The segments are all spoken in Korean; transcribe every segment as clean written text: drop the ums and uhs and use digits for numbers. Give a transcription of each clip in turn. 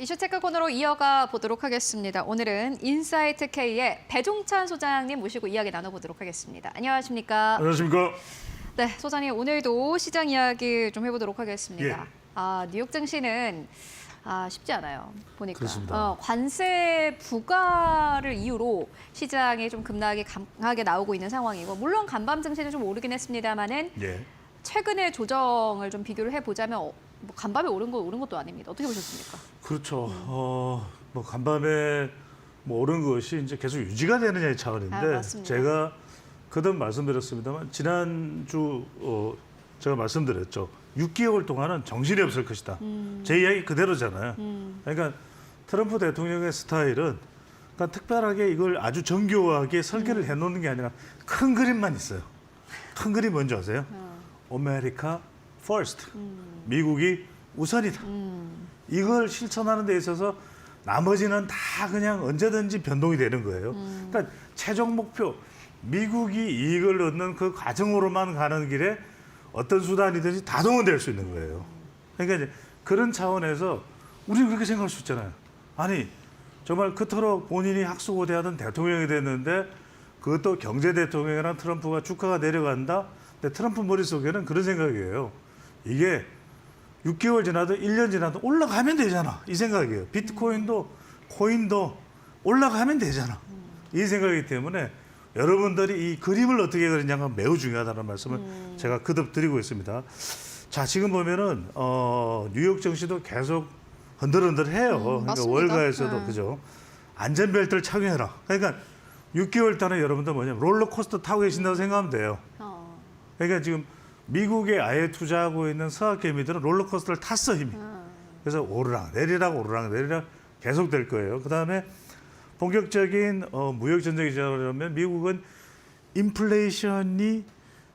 이슈 체크 코너로 이어가 보도록 하겠습니다. 오늘은 인사이트 K의 배종찬 소장님 모시고 이야기 나눠보도록 하겠습니다. 안녕하십니까? 안녕하십니까? 네, 소장님 오늘도 시장 이야기 좀 해보도록 하겠습니다. 예. 뉴욕 증시는 쉽지 않아요. 보니까 그렇습니다. 관세 부과를 이유로 시장이 좀 급락이 강하게 나오고 있는 상황이고, 물론 간밤 증시는 좀 오르긴 했습니다만은 예. 최근의 조정을 좀 비교를 해보자면 뭐 간밤에 오른 것도 아닙니다. 어떻게 보셨습니까? 그렇죠. 뭐 간밤에 뭐 오른 것이 이제 계속 유지가 되느냐의 차원인데, 맞습니다. 제가 거듭 말씀드렸습니다만 지난주 제가 말씀드렸죠. 6개월 동안은 정신이 없을 것이다. 제 이야기 그대로잖아요. 그러니까 트럼프 대통령의 스타일은 그러니까 특별하게 이걸 아주 정교하게 설계를 해놓는 게 아니라 큰 그림만 있어요. 큰 그림 뭔지 아세요? America first. 미국이 우선이다. 이걸 실천하는 데 있어서 나머지는 다 그냥 언제든지 변동이 되는 거예요. 그러니까 최종 목표, 미국이 이익을 얻는 그 과정으로만 가는 길에 어떤 수단이든지 다 동원될 수 있는 거예요. 그러니까 이제 그런 차원에서 우리는 그렇게 생각할 수 있잖아요. 아니, 정말 그토록 본인이 학수고대하던 대통령이 됐는데 그것도 경제 대통령이랑 트럼프가 주가가 내려간다? 근데 트럼프 머릿속에는 그런 생각이에요. 이게 6개월 지나도 1년 지나도 올라가면 되잖아. 이 생각이에요. 비트코인도 코인도 올라가면 되잖아. 이 생각이기 때문에 여러분들이 이 그림을 어떻게 그리냐가 매우 중요하다는 말씀을 제가 거듭 드리고 있습니다. 자, 지금 보면은 뉴욕 증시도 계속 흔들흔들해요. 그러니까 맞습니다. 월가에서도 그죠. 안전벨트를 착용해라. 그러니까 6개월 동안에 여러분들 뭐냐면 롤러코스터 타고 계신다고 생각하면 돼요. 그러니까 지금 미국에 아예 투자하고 있는 서학 개미들은 롤러코스터를 탔어 이미. 그래서 오르락 내리락 오르락 내리락 계속 될 거예요. 그다음에 본격적인 무역 전쟁이 시작하려면 미국은 인플레이션이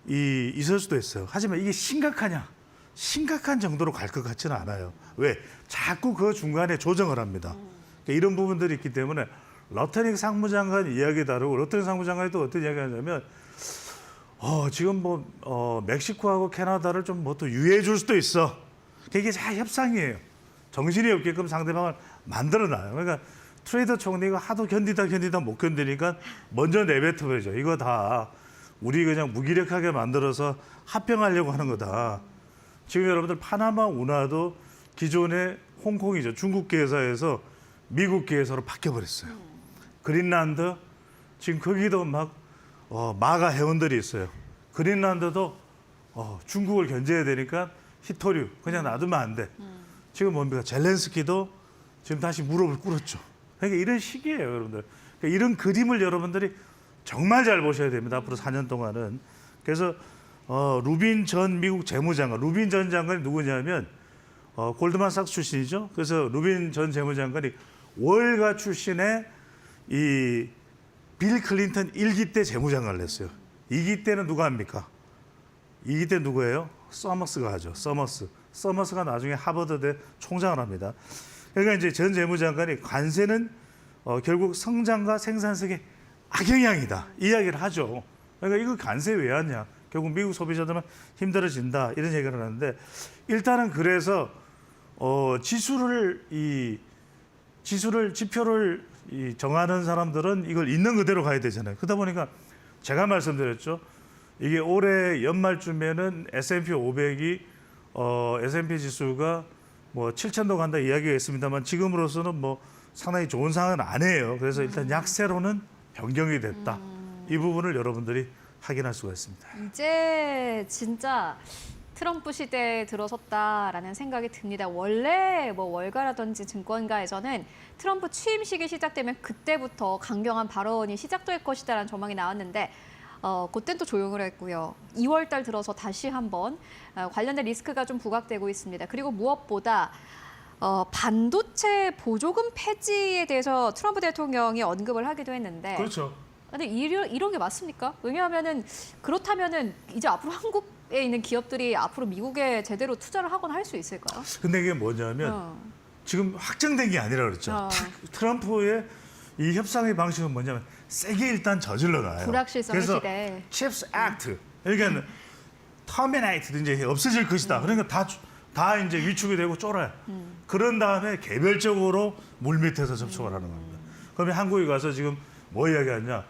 있을 수도 있어요. 하지만 이게 심각하냐? 심각한 정도로 갈 것 같지는 않아요. 왜? 자꾸 그 중간에 조정을 합니다. 그러니까 이런 부분들이 있기 때문에 러터닉 상무장관 이야기 다르고, 러터닉 상무장관이 또 어떤 이야기 하냐면 지금 멕시코하고 캐나다를 좀 뭐 또 유예해 줄 수도 있어. 이게 다 협상이에요. 정신이 없게끔 상대방을 만들어놔요. 그러니까 트레이더 총리가 하도 견디다 못 견디니까 먼저 내뱉어버리죠. 이거 다 우리 그냥 무기력하게 만들어서 합병하려고 하는 거다. 지금 여러분들 파나마 운하도 기존의 홍콩이죠. 중국계 회사에서 미국계 회사로 바뀌어버렸어요. 그린란드 지금 거기도 막 마가 회원들이 있어요. 그린란드도 중국을 견제해야 되니까 히토류 그냥 놔두면 안 돼. 지금 뭡니까? 젤렌스키도 지금 다시 무릎을 꿇었죠. 그러니까 이런 시기예요, 여러분들. 그러니까 이런 그림을 여러분들이 정말 잘 보셔야 됩니다. 앞으로 4년 동안은. 그래서 루빈 전 미국 재무장관, 루빈 전 장관이 누구냐면 골드만삭스 출신이죠. 그래서 루빈 전 재무장관이 월가 출신의 이 빌 클린턴 1기 때 재무장관을 했어요. 2기 때는 누가 합니까? 2기 때 누구예요? 서머스가 하죠. 서머스가 나중에 하버드대 총장을 합니다. 그러니까 이제 전 재무장관이 관세는 결국 성장과 생산성의 악영향이다. 이야기를 하죠. 그러니까 이거 관세 왜 하냐? 결국 미국 소비자들은 힘들어진다. 이런 얘기를 하는데, 일단은 그래서 지표를 정하는 사람들은 이걸 있는 그대로 가야 되잖아요. 그러다 보니까 제가 말씀드렸죠. 이게 올해 연말쯤에는 S&P 500이 S&P 지수가 뭐 7,000도 간다 이야기가 있습니다만 지금으로서는 뭐 상당히 좋은 상황은 아니에요. 그래서 일단 약세로는 변경이 됐다. 이 부분을 여러분들이 확인할 수가 있습니다. 이제 진짜 트럼프 시대에 들어섰다라는 생각이 듭니다. 원래 뭐 월가라든지 증권가에서는 트럼프 취임식이 시작되면 그때부터 강경한 발언이 시작될 것이다라는 전망이 나왔는데 그땐 또 조용을 했고요. 2월 달 들어서 다시 한번 관련된 리스크가 좀 부각되고 있습니다. 그리고 무엇보다 반도체 보조금 폐지에 대해서 트럼프 대통령이 언급을 하기도 했는데, 그렇죠. 근데 이런 게 맞습니까? 왜냐하면은 그렇다면은 이제 앞으로 한국에 있는 기업들이 앞으로 미국에 제대로 투자를 하거나 할 수 있을까요? 근데 이게 뭐냐면 지금 확정된 게 아니라 그랬죠. 트럼프의 이 협상의 방식은 뭐냐면 세게 일단 저질러 놔요. 불확실성의 그래서 시대. CHIPS Act, 그러니까 터미네이트 이제 없어질 것이다. 그러니까 다 이제 위축이 되고 쫄아요. 그런 다음에 개별적으로 물밑에서 접촉을 하는 겁니다. 그러면 한국에 가서 지금 뭐 이야기하냐?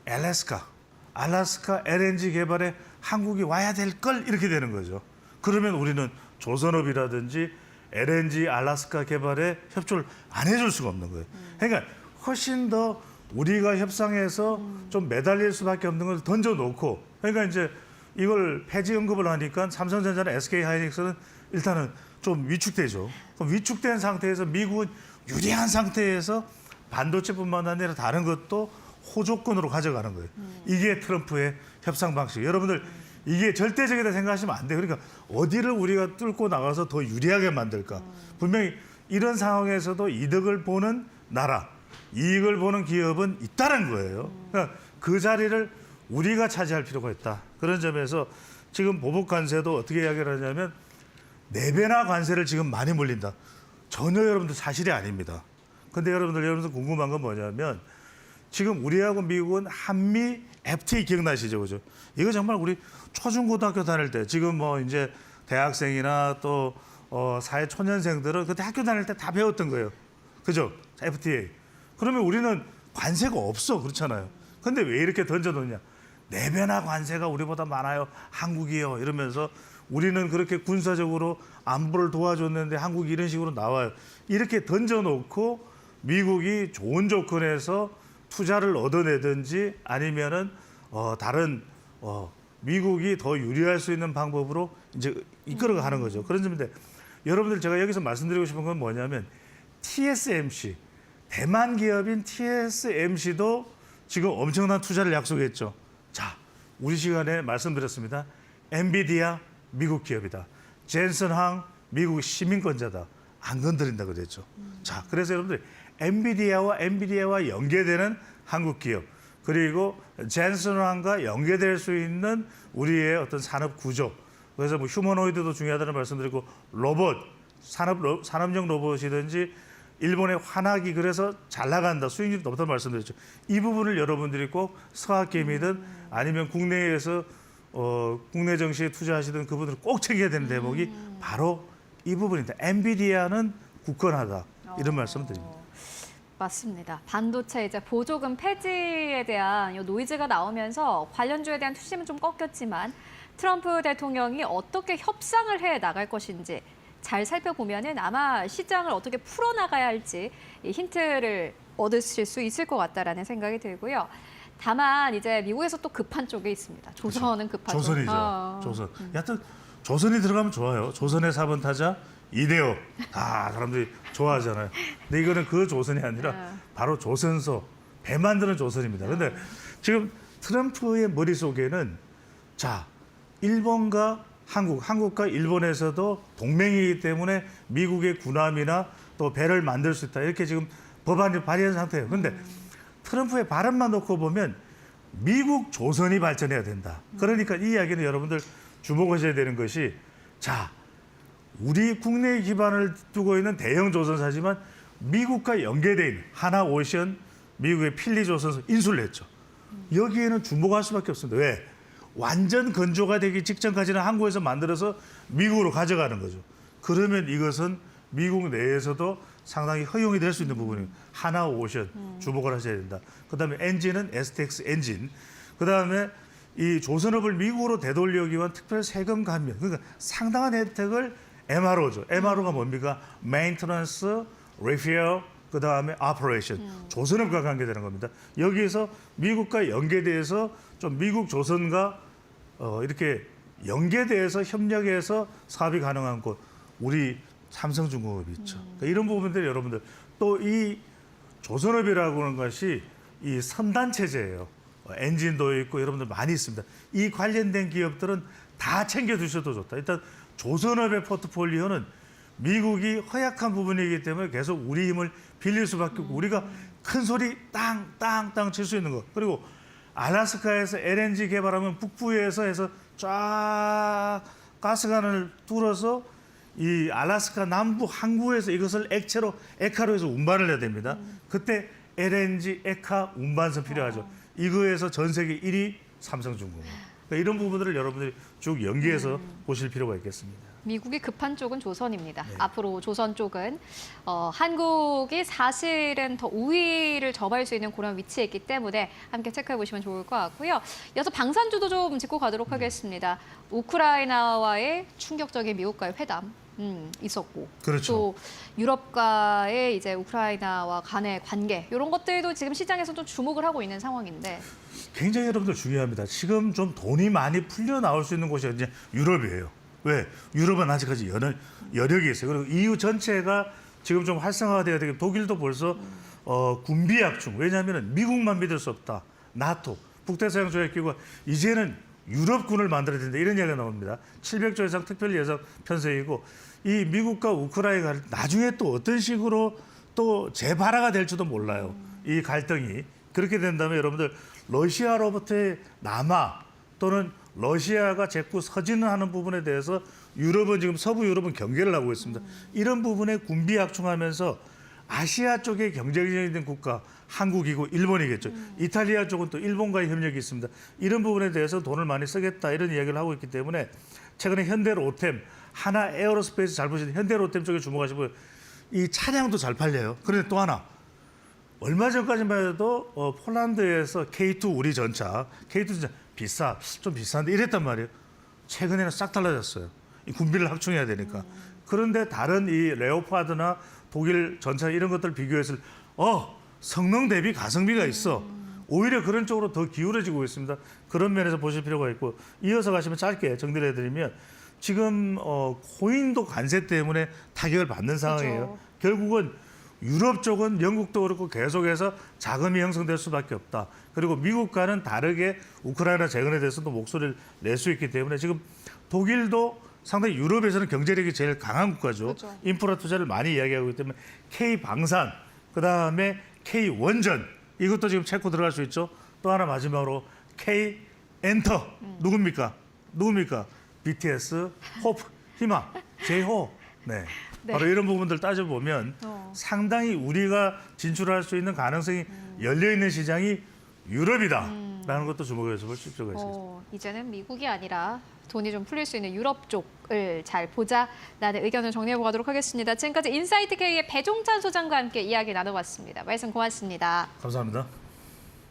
알래스카 LNG 개발에 한국이 와야 될 걸 이렇게 되는 거죠. 그러면 우리는 조선업이라든지 LNG 알래스카 개발에 협조를 안 해줄 수가 없는 거예요. 그러니까 훨씬 더 우리가 협상해서 좀 매달릴 수밖에 없는 걸 던져놓고, 그러니까 이제 이걸 폐지 언급을 하니까 삼성전자나 SK하이닉스는 일단은 좀 위축되죠. 그럼 위축된 상태에서 미국은 유리한 상태에서 반도체뿐만 아니라 다른 것도 호조건으로 가져가는 거예요. 이게 트럼프의 협상 방식. 여러분들 이게 절대적이다 생각하시면 안 돼요. 그러니까 어디를 우리가 뚫고 나가서 더 유리하게 만들까. 분명히 이런 상황에서도 이득을 보는 나라, 이익을 보는 기업은 있다는 거예요. 그러니까 그 자리를 우리가 차지할 필요가 있다. 그런 점에서 지금 보복 관세도 어떻게 이야기를 하냐면 4배나 관세를 지금 많이 물린다. 전혀 여러분들 사실이 아닙니다. 근데 여러분들 궁금한 건 뭐냐면 지금 우리하고 미국은 한미 FTA 기억나시죠? 그죠? 이거 정말 우리 초중고등학교 다닐 때 지금 뭐 이제 대학생이나 또 사회 초년생들은 그때 학교 다닐 때 다 배웠던 거예요. 그죠? FTA. 그러면 우리는 관세가 없어. 그렇잖아요. 근데 왜 이렇게 던져놓냐? 4배나 관세가 우리보다 많아요. 한국이요. 이러면서 우리는 그렇게 군사적으로 안보를 도와줬는데 한국이 이런 식으로 나와요. 이렇게 던져놓고 미국이 좋은 조건에서 투자를 얻어내든지 아니면은 다른 미국이 더 유리할 수 있는 방법으로 이제 이끌어 가는 거죠. 그런 점인데 여러분들 제가 여기서 말씀드리고 싶은 건 뭐냐면 TSMC 대만 기업인 TSMC도 지금 엄청난 투자를 약속했죠. 자, 우리 시간에 말씀드렸습니다. 엔비디아 미국 기업이다. 젠슨항 미국 시민권자다. 안 건드린다 그랬죠. 자, 그래서 여러분들 엔비디아와 연계되는 한국 기업 그리고 젠슨항과 연계될 수 있는 우리의 어떤 산업 구조. 그래서 뭐 휴머노이드도 중요하다는 말씀드리고 로봇, 산업용 로봇이든지 일본의 환학이 그래서 잘 나간다, 수익률이 높다는 말씀드렸죠. 이 부분을 여러분들이 꼭 서학개미든 아니면 국내에서 국내 정시에 투자하시던 그분들은 꼭 챙겨야 되는 대목이 바로 이 부분입니다. 엔비디아는 굳건하다 이런 말씀을 드립니다. 맞습니다. 반도체 이제 보조금 폐지에 대한 이 노이즈가 나오면서 관련주에 대한 투심은 좀 꺾였지만 트럼프 대통령이 어떻게 협상을 해 나갈 것인지 잘 살펴보면은 아마 시장을 어떻게 풀어나가야 할지 이 힌트를 얻으실 수 있을 것 같다라는 생각이 들고요. 다만 이제 미국에서 또 급한 쪽이 있습니다. 조선은 급하죠. 조선이죠. 조선. 여하튼 조선이 들어가면 좋아요. 조선의 4번 타자 이대호 다 사람들이 좋아하잖아요. 근데 이거는 그 조선이 아니라 바로 조선소 배 만드는 조선입니다. 근데 지금 트럼프의 머릿속에는 자 일본과 한국과 일본에서도 동맹이기 때문에 미국의 군함이나 또 배를 만들 수 있다. 이렇게 지금 법안이 발의한 상태예요. 그런데 트럼프의 발언만 놓고 보면 미국 조선이 발전해야 된다. 그러니까 이 이야기는 여러분들 주목하셔야 되는 것이 자 우리 국내 기반을 두고 있는 대형 조선사지만 미국과 연계되어 있는 하나오션, 미국의 필리조선소 인수를 했죠. 여기에는 주목할 수밖에 없습니다. 왜? 완전 건조가 되기 직전까지는 한국에서 만들어서 미국으로 가져가는 거죠. 그러면 이것은 미국 내에서도 상당히 허용이 될 수 있는 부분입니다. 하나오션 주목을 하셔야 된다. 그다음에 엔진은 STX 엔진. 그다음에 이 조선업을 미국으로 되돌리기 위한 특별 세금 감면. 그러니까 상당한 혜택을 MRO죠. MRO가 뭡니까? Maintenance, Repair, 그다음에 Operation. 조선업과 관계되는 겁니다. 여기에서 미국과 연계돼서 좀 미국 조선과 이렇게 연계돼서 협력해서 사업이 가능한 곳. 우리 삼성중공업이 있죠. 그러니까 이런 부분들이 여러분들 또 이 조선업이라고 하는 것이 이 선단 체제예요. 엔진도 있고 여러분들 많이 있습니다. 이 관련된 기업들은 다 챙겨 두셔도 좋다. 일단 조선업의 포트폴리오는 미국이 허약한 부분이기 때문에 계속 우리 힘을 빌릴 수밖에 없고 우리가 큰 소리 땅땅땅 칠 수 있는 것. 그리고 알래스카에서 LNG 개발하면 북부에서 해서 쫙 가스관을 뚫어서 이 알래스카 남부 항구에서 이것을 액화로 해서 운반을 해야 됩니다. 그때 LNG 액화 운반선 필요하죠. 이거에서 전 세계 1위 삼성중공업. 그러니까 이런 부분들을 여러분들이 쭉 연계해서 보실 필요가 있겠습니다. 미국이 급한 쪽은 조선입니다. 네. 앞으로 조선 쪽은 한국이 사실은 더 우위를 점할 수 있는 그런 위치에 있기 때문에 함께 체크해 보시면 좋을 것 같고요. 이어서 방산주도 좀 짚고 가도록 하겠습니다. 우크라이나와의 충격적인 미국과의 회담. 있었고 그렇죠. 또 유럽과의 이제 우크라이나와 간의 관계 이런 것들도 지금 시장에서 좀 주목을 하고 있는 상황인데 굉장히 여러분들 중요합니다. 지금 좀 돈이 많이 풀려 나올 수 있는 곳이 이제 유럽이에요. 왜? 유럽은 아직까지 여력이 있어요. 그리고 EU 전체가 지금 좀 활성화가 되어야 되고 독일도 벌써 군비 약중. 왜냐하면 미국만 믿을 수 없다. 나토, 북대서양 조약기구가 이제는 유럽군을 만들어야 된다. 이런 이야기가 나옵니다. 700조 이상 특별 예산 편성이고 이 미국과 우크라이나가 나중에 또 어떤 식으로 또 재발화가 될지도 몰라요. 이 갈등이. 그렇게 된다면 여러분들 러시아로부터의 남하 또는 러시아가 자꾸 서진하는 부분에 대해서 유럽은 지금 서부 유럽은 경계를 하고 있습니다. 이런 부분에 군비 약충하면서 아시아 쪽에 경쟁력이 있는 국가 한국이고 일본이겠죠. 이탈리아 쪽은 또 일본과의 협력이 있습니다. 이런 부분에 대해서 돈을 많이 쓰겠다 이런 이야기를 하고 있기 때문에 최근에 현대로템, 하나 에어로스페이스 잘 보시는 현대로템 쪽에 주목하시고 이 차량도 잘 팔려요. 그런데 또 하나 얼마 전까지만 해도 폴란드에서 K2 우리 전차, K2 전차 좀 비싼데 이랬단 말이에요. 최근에는 싹 달라졌어요. 이 군비를 확충해야 되니까. 그런데 다른 이 레오파드나 독일 전차 이런 것들 비교했을 성능 대비 가성비가 있어. 오히려 그런 쪽으로 더 기울어지고 있습니다. 그런 면에서 보실 필요가 있고 이어서 가시면 짧게 정리를 해드리면 지금 코인도 관세 때문에 타격을 받는 상황이에요. 그렇죠. 결국은 유럽 쪽은 영국도 그렇고 계속해서 자금이 형성될 수밖에 없다. 그리고 미국과는 다르게 우크라이나 재건에 대해서도 목소리를 낼 수 있기 때문에 지금 독일도 상당히 유럽에서는 경제력이 제일 강한 국가죠. 그렇죠. 인프라 투자를 많이 이야기하고 있기 때문에 K방산, 그다음에 K원전 이것도 지금 체코 들어갈 수 있죠. 또 하나 마지막으로 K엔터 누굽니까? BTS, 호프, 희망, 제호. 네. 네. 바로 이런 부분들 따져보면 상당히 우리가 진출할 수 있는 가능성이 열려있는 시장이 유럽이다라는 것도 주목해서 볼 수 필요가 있습니다. 이제는 미국이 아니라 돈이 좀 풀릴 수 있는 유럽 쪽을 잘 보자라는 의견을 정리해 보도록 하겠습니다. 지금까지 인사이트 K의 배종찬 소장과 함께 이야기 나눠봤습니다. 말씀 고맙습니다. 감사합니다.